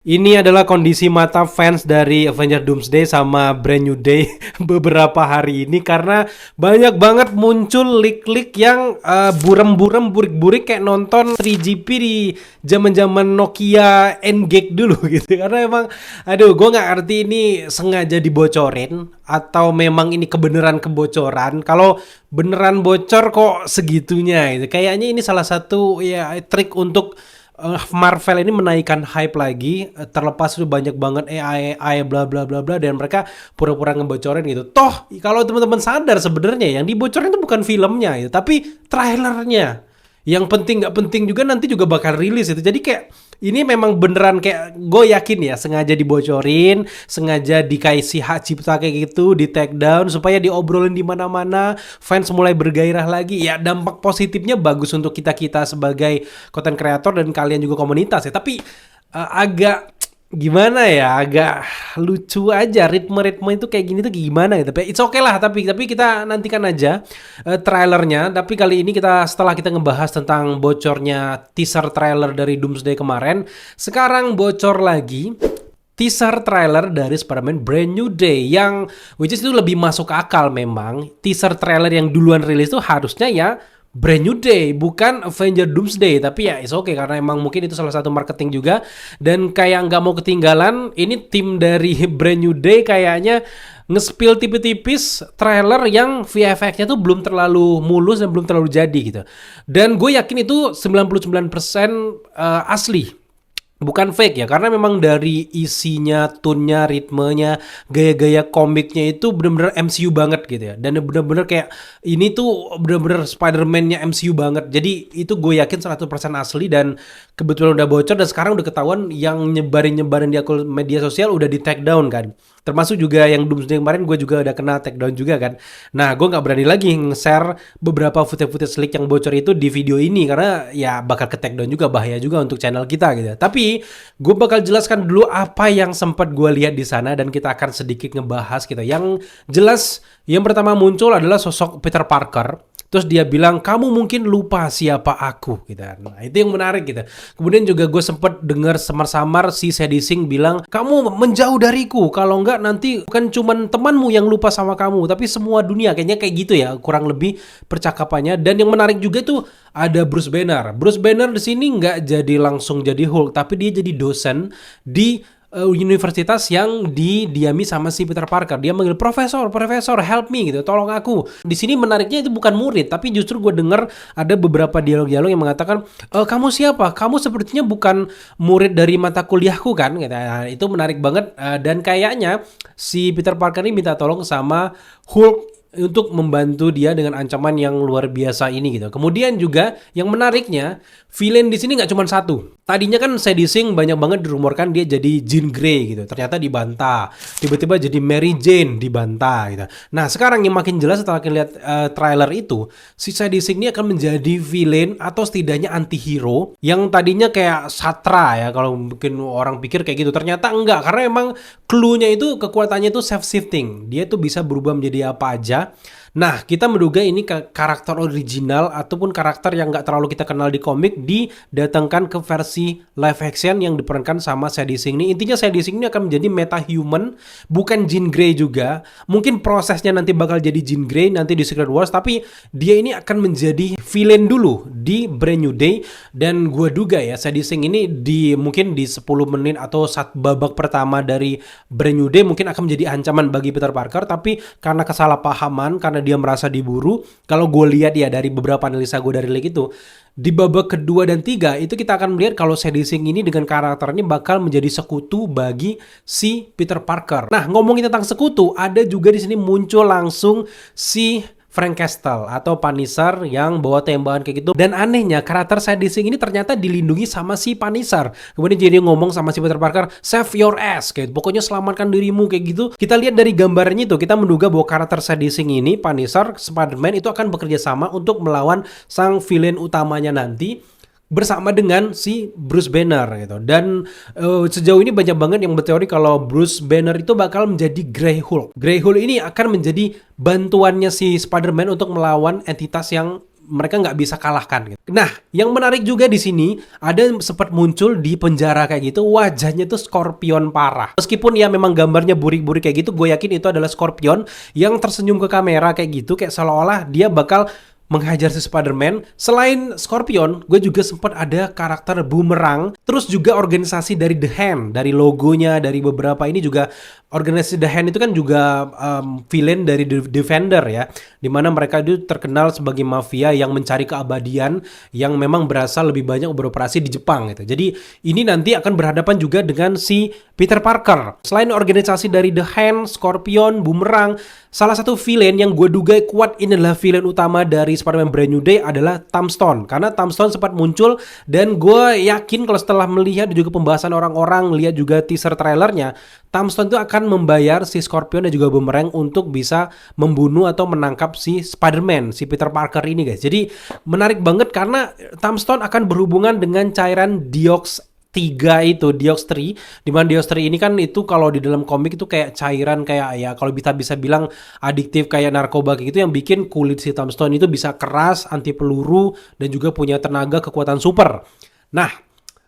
Ini adalah kondisi mata fans dari Avengers Doomsday sama Brand New Day beberapa hari ini karena banyak banget muncul leak-leak yang burem-burem, burik-burik kayak nonton 3GP di zaman-zaman Nokia N-Gage dulu gitu. Karena emang, aduh, gue nggak ngerti ini sengaja dibocorin atau memang ini kebenaran kebocoran. Kalau beneran bocor kok segitunya gitu. Kayaknya ini salah satu ya trik untuk Marvel ini menaikkan hype lagi, terlepas itu banyak banget AI bla bla bla bla dan mereka pura-pura ngebocorin gitu. Toh kalau teman-teman sadar sebenarnya yang dibocorin itu bukan filmnya gitu, tapi trailernya. Yang penting nggak penting juga nanti juga bakal rilis itu. Jadi kayak ini memang beneran kayak gue yakin ya sengaja dibocorin, sengaja dikasih hak cipta kayak gitu, di take down supaya diobrolin di mana-mana, fans mulai bergairah lagi. Ya dampak positifnya bagus untuk kita-kita sebagai content creator dan kalian juga komunitas ya. Tapi agak gimana ya, agak lucu aja ritme-ritme itu kayak gini tuh gimana gitu. It's okay lah, tapi kita nantikan aja trailernya. Tapi kali ini setelah kita ngebahas tentang bocornya teaser trailer dari Doomsday kemarin, sekarang bocor lagi teaser trailer dari Spider-Man Brand New Day yang which is itu lebih masuk akal memang. Teaser trailer yang duluan rilis tuh harusnya ya Brand New Day, bukan Avenger Doomsday. Tapi ya it's okay karena emang mungkin itu salah satu marketing juga. Dan kayak nggak mau ketinggalan, ini tim dari Brand New Day kayaknya nge-spill tipis-tipis trailer yang VFX-nya tuh belum terlalu mulus dan belum terlalu jadi gitu. Dan gue yakin itu 99% asli. Bukan fake ya, karena memang dari isinya, tone-nya, ritmenya, gaya-gaya komiknya itu bener-bener MCU banget gitu ya. Dan bener-bener kayak ini tuh bener-bener Spider-Man-nya MCU banget. Jadi itu gue yakin 100% asli dan kebetulan udah bocor dan sekarang udah ketahuan yang nyebarin-nyebarin di akun media sosial udah di take down kan. Termasuk juga yang Doomsday kemarin gue juga udah kena take down juga kan. Nah gue gak berani lagi nge-share beberapa footage-footage leak yang bocor itu di video ini karena ya bakal ke take down juga, bahaya juga untuk channel kita gitu. Tapi gue bakal jelaskan dulu apa yang sempat gue lihat di sana dan kita akan sedikit ngebahas gitu. Yang jelas yang pertama muncul adalah sosok Peter Parker. Terus dia bilang, kamu mungkin lupa siapa aku gitu. Nah itu yang menarik gitu. Kemudian juga gue sempet dengar samar-samar si Sadie Sink bilang, kamu menjauh dariku. Kalau enggak nanti bukan cuman temanmu yang lupa sama kamu, tapi semua dunia. Kayaknya kayak gitu ya, kurang lebih percakapannya. Dan yang menarik juga tuh ada Bruce Banner. Bruce Banner di sini nggak jadi langsung jadi Hulk, tapi dia jadi dosen di universitas yang didiami sama si Peter Parker. Dia manggil profesor help me gitu, tolong aku. Di sini menariknya itu bukan murid, tapi justru gue denger ada beberapa dialog-dialog yang mengatakan kamu siapa? Kamu sepertinya bukan murid dari mata kuliahku kan? Gitu. Nah, itu menarik banget dan kayaknya si Peter Parker ini minta tolong sama Hulk untuk membantu dia dengan ancaman yang luar biasa ini gitu. Kemudian juga yang menariknya villain di sini nggak cuma satu. Tadinya kan Sadie Sink banyak banget dirumorkan dia jadi Jean Grey gitu. Ternyata dibantah. Tiba-tiba jadi Mary Jane dibantah gitu. Nah sekarang yang makin jelas setelah kita lihat trailer itu, si Sadie Sink ini akan menjadi villain atau setidaknya anti-hero yang tadinya kayak Satra ya kalau mungkin orang pikir kayak gitu. Ternyata enggak karena emang clue-nya itu kekuatannya itu self-shifting. Dia tuh bisa berubah menjadi apa aja. Nah, kita menduga ini karakter original ataupun karakter yang nggak terlalu kita kenal di komik didatangkan ke versi live action yang diperankan sama Sadie Sink ini. Intinya Sadie Sink ini akan menjadi meta-human, bukan Jean Grey juga. Mungkin prosesnya nanti bakal jadi Jean Grey nanti di Secret Wars, tapi dia ini akan menjadi villain dulu di Brand New Day. Dan gue duga ya, Sadie Sink ini mungkin di 10 menit atau babak pertama dari Brand New Day mungkin akan menjadi ancaman bagi Peter Parker, tapi karena kesalahpahaman, karena dia merasa diburu. Kalau gue lihat ya dari beberapa analisa gue dari leak itu, di babak kedua dan tiga itu kita akan melihat kalau Sadie Sink ini dengan karakternya bakal menjadi sekutu bagi si Peter Parker. Nah ngomongin tentang sekutu, ada juga di sini muncul langsung si Frank Castle atau Punisher yang bawa tembakan kayak gitu. Dan anehnya karakter Sadie Sink ini ternyata dilindungi sama si Punisher. Kemudian jadi ngomong sama si Peter Parker, save your ass kayak pokoknya selamatkan dirimu kayak gitu. Kita lihat dari gambarnya itu, kita menduga bahwa karakter Sadie Sink ini, Punisher, Spider-Man itu akan bekerja sama untuk melawan sang villain utamanya nanti bersama dengan si Bruce Banner gitu. Dan sejauh ini banyak banget yang berteori kalau Bruce Banner itu bakal menjadi Grey Hulk. Grey Hulk ini akan menjadi bantuannya si Spider-Man untuk melawan entitas yang mereka nggak bisa kalahkan gitu. Nah, yang menarik juga di sini ada sempat muncul di penjara kayak gitu, wajahnya tuh Scorpion parah. Meskipun ya memang gambarnya burik-burik kayak gitu, gue yakin itu adalah Scorpion yang tersenyum ke kamera kayak gitu, kayak seolah-olah dia bakal menghajar si Spider-Man. Selain Scorpion, gue juga sempat ada karakter Boomerang, terus juga organisasi dari The Hand, dari logonya, dari beberapa ini juga organisasi The Hand itu kan juga villain dari The Defender ya, dimana mereka itu terkenal sebagai mafia yang mencari keabadian, yang memang berasal lebih banyak beroperasi di Jepang gitu. Jadi ini nanti akan berhadapan juga dengan si Peter Parker. Selain organisasi dari The Hand, Scorpion, Boomerang, salah satu villain yang gue duga kuat ini adalah villain utama dari Spider-Man Brand New Day adalah Tombstone. Karena Tombstone sempat muncul dan gue yakin kalau setelah melihat juga pembahasan orang-orang, lihat juga teaser trailernya, Tombstone itu akan membayar si Scorpion dan juga Boomerang untuk bisa membunuh atau menangkap si Spider-Man, si Peter Parker ini guys. Jadi menarik banget karena Tombstone akan berhubungan dengan cairan Diox 3 itu, Diox 3, di mana Diox 3 ini kan itu kalau di dalam komik itu kayak cairan kayak ya kalau bisa bilang adiktif kayak narkoba kayak gitu yang bikin kulit si Tombstone itu bisa keras, anti peluru dan juga punya tenaga kekuatan super. Nah,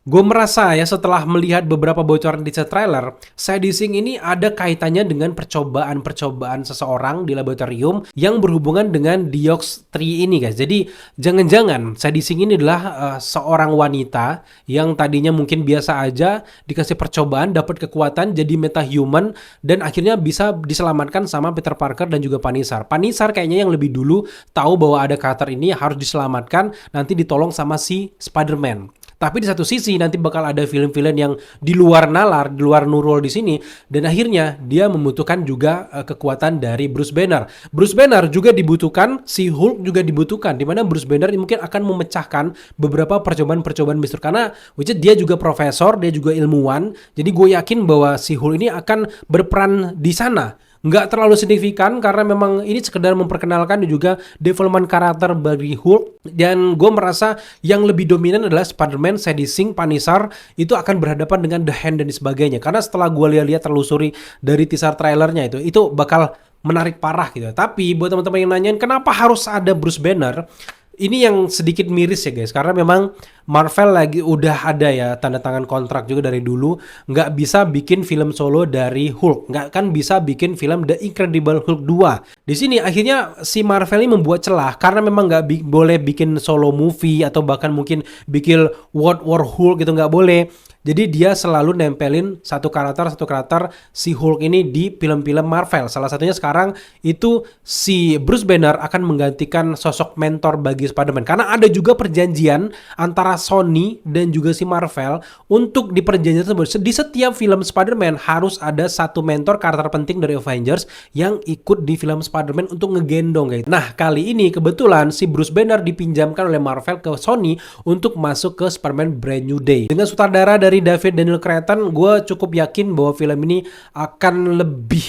gue merasa ya setelah melihat beberapa bocoran di trailer, Sadising ini ada kaitannya dengan percobaan-percobaan seseorang di laboratorium yang berhubungan dengan Diox 3 ini guys. Jadi jangan-jangan Sadising ini adalah seorang wanita yang tadinya mungkin biasa aja, dikasih percobaan, dapat kekuatan jadi metahuman dan akhirnya bisa diselamatkan sama Peter Parker dan juga Punisher. Punisher kayaknya yang lebih dulu tahu bahwa ada karakter ini harus diselamatkan, nanti ditolong sama si Spider-Man. Tapi di satu sisi nanti bakal ada film-film yang di luar nalar, di luar nurul di sini, dan akhirnya dia membutuhkan juga kekuatan dari Bruce Banner. Bruce Banner juga dibutuhkan, si Hulk juga dibutuhkan, di mana Bruce Banner mungkin akan memecahkan beberapa percobaan-percobaan besar karena dia juga profesor, dia juga ilmuwan. Jadi gue yakin bahwa si Hulk ini akan berperan di sana. Nggak terlalu signifikan karena memang ini sekedar memperkenalkan dan juga development karakter bagi Hulk, dan gue merasa yang lebih dominan adalah Spider-Man, Sadising, Punisher itu akan berhadapan dengan The Hand dan sebagainya karena setelah gue lihat telusuri dari teaser trailernya itu bakal menarik parah gitu. Tapi buat teman-teman yang nanyain kenapa harus ada Bruce Banner, ini yang sedikit miris ya guys, karena memang Marvel lagi udah ada ya tanda tangan kontrak juga dari dulu nggak bisa bikin film solo dari Hulk, nggak kan bisa bikin film The Incredible Hulk 2. Di sini akhirnya si Marvel ini membuat celah karena memang nggak boleh bikin solo movie atau bahkan mungkin bikin World War Hulk gitu, nggak boleh. Jadi dia selalu nempelin satu karakter si Hulk ini di film-film Marvel. Salah satunya sekarang itu si Bruce Banner akan menggantikan sosok mentor bagi Spider-Man. Karena ada juga perjanjian antara Sony dan juga si Marvel untuk di perjanjian tersebut. Di setiap film Spider-Man harus ada satu mentor karakter penting dari Avengers yang ikut di film Spider-Man untuk ngegendong guys. Nah kali ini kebetulan si Bruce Banner dipinjamkan oleh Marvel ke Sony untuk masuk ke Spider-Man Brand New Day. Dengan sutradara dari David Daniel Cretton, gue cukup yakin bahwa film ini akan lebih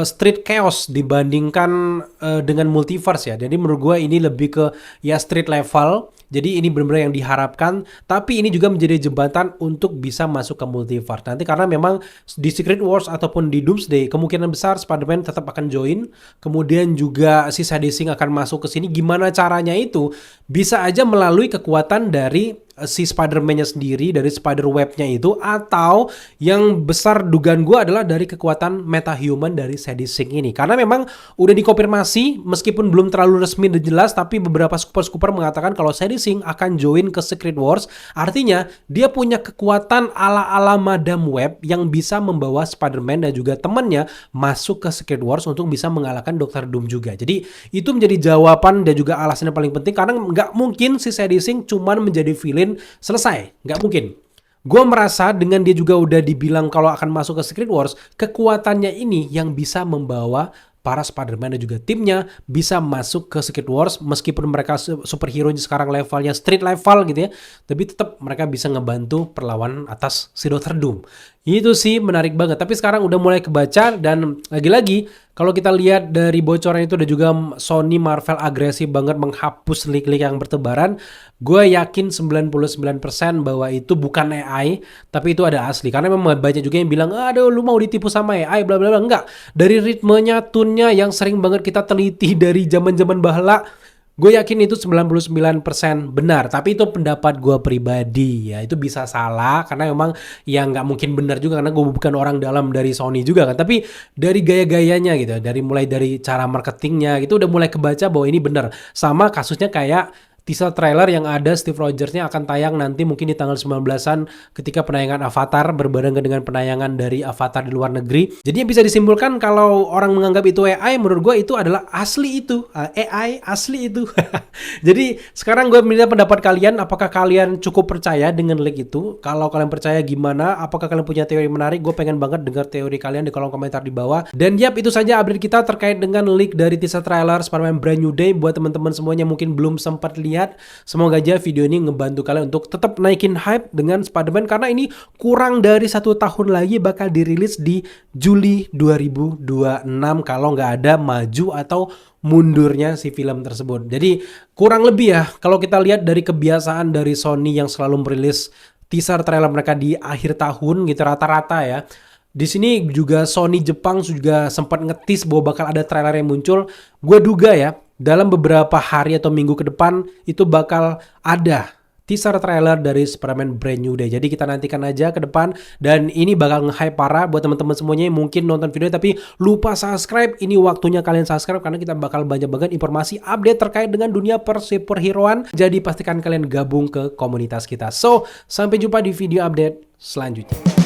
street chaos dibandingkan dengan multiverse ya. Jadi menurut gue ini lebih ke ya street level. Jadi ini benar-benar yang diharapkan, tapi ini juga menjadi jembatan untuk bisa masuk ke multiverse. Nanti karena memang di Secret Wars ataupun di Doomsday kemungkinan besar Spider-Man tetap akan join. Kemudian juga si Sadising akan masuk ke sini. Gimana caranya itu? Bisa aja melalui kekuatan dari si Spider-Man-nya sendiri, dari Spider-Web-nya itu, atau yang besar dugaan gue adalah dari kekuatan metahuman dari Sadising ini. Karena memang udah dikonfirmasi meskipun belum terlalu resmi dan jelas, tapi beberapa scooper mengatakan kalau Sadising akan join ke Secret Wars. Artinya dia punya kekuatan ala-ala Madam Web yang bisa membawa Spider-Man dan juga temannya masuk ke Secret Wars untuk bisa mengalahkan Dr. Doom juga. Jadi itu menjadi jawaban dan juga alasan yang paling penting karena nggak mungkin si Sadising cuman menjadi villain selesai, nggak mungkin. Gue merasa dengan dia juga udah dibilang kalau akan masuk ke Secret Wars, kekuatannya ini yang bisa membawa para Spider-Man dan juga timnya bisa masuk ke Secret Wars meskipun mereka superhero sekarang levelnya street level gitu ya, tapi tetap mereka bisa ngebantu perlawanan atas si Dr. Doom. Itu sih menarik banget, tapi sekarang udah mulai kebaca dan lagi-lagi kalau kita lihat dari bocoran itu dan juga Sony Marvel agresif banget menghapus leak-leak yang bertebaran, gue yakin 99% bahwa itu bukan AI, tapi itu ada asli. Karena memang banyak juga yang bilang, aduh lu mau ditipu sama AI, bla bla bla. Enggak, dari ritmenya, tune-nya yang sering banget kita teliti dari zaman-zaman bahla, Gue yakin itu 99% benar, tapi itu pendapat gue pribadi ya. Itu bisa salah karena memang ya nggak mungkin benar juga karena gue bukan orang dalam dari Sony juga kan. Tapi dari gaya-gayanya gitu, mulai dari cara marketingnya gitu udah mulai kebaca bahwa ini benar. Sama kasusnya kayak teaser trailer yang ada Steve Rogers-nya akan tayang nanti mungkin di tanggal 19-an ketika penayangan Avatar berbarengan dengan penayangan dari Avatar di luar negeri. Jadi yang bisa disimpulkan kalau orang menganggap itu AI, menurut gue itu adalah asli itu. AI asli itu. Jadi sekarang gue minta pendapat kalian, apakah kalian cukup percaya dengan leak itu? Kalau kalian percaya gimana? Apakah kalian punya teori menarik? Gue pengen banget dengar teori kalian di kolom komentar di bawah. Dan yap, itu saja update kita terkait dengan leak dari teaser trailer Spider-Man Brand New Day. Buat teman-teman semuanya mungkin belum sempat lihat, semoga aja video ini ngebantu kalian untuk tetap naikin hype dengan Spider-Man karena ini kurang dari 1 tahun lagi bakal dirilis di Juli 2026 kalau nggak ada maju atau mundurnya si film tersebut. Jadi kurang lebih ya kalau kita lihat dari kebiasaan dari Sony yang selalu merilis teaser trailer mereka di akhir tahun gitu rata-rata ya. Di sini juga Sony Jepang juga sempat ngetis bahwa bakal ada trailer yang muncul. Gue duga ya dalam beberapa hari atau minggu ke depan itu bakal ada teaser trailer dari Spider-Man Brand New Day. Jadi kita nantikan aja ke depan dan ini bakal nge-hype parah buat teman-teman semuanya yang mungkin nonton video tapi lupa subscribe. Ini waktunya kalian subscribe karena kita bakal banyak banget informasi update terkait dengan dunia persuperheroan. Jadi pastikan kalian gabung ke komunitas kita. So, sampai jumpa di video update selanjutnya.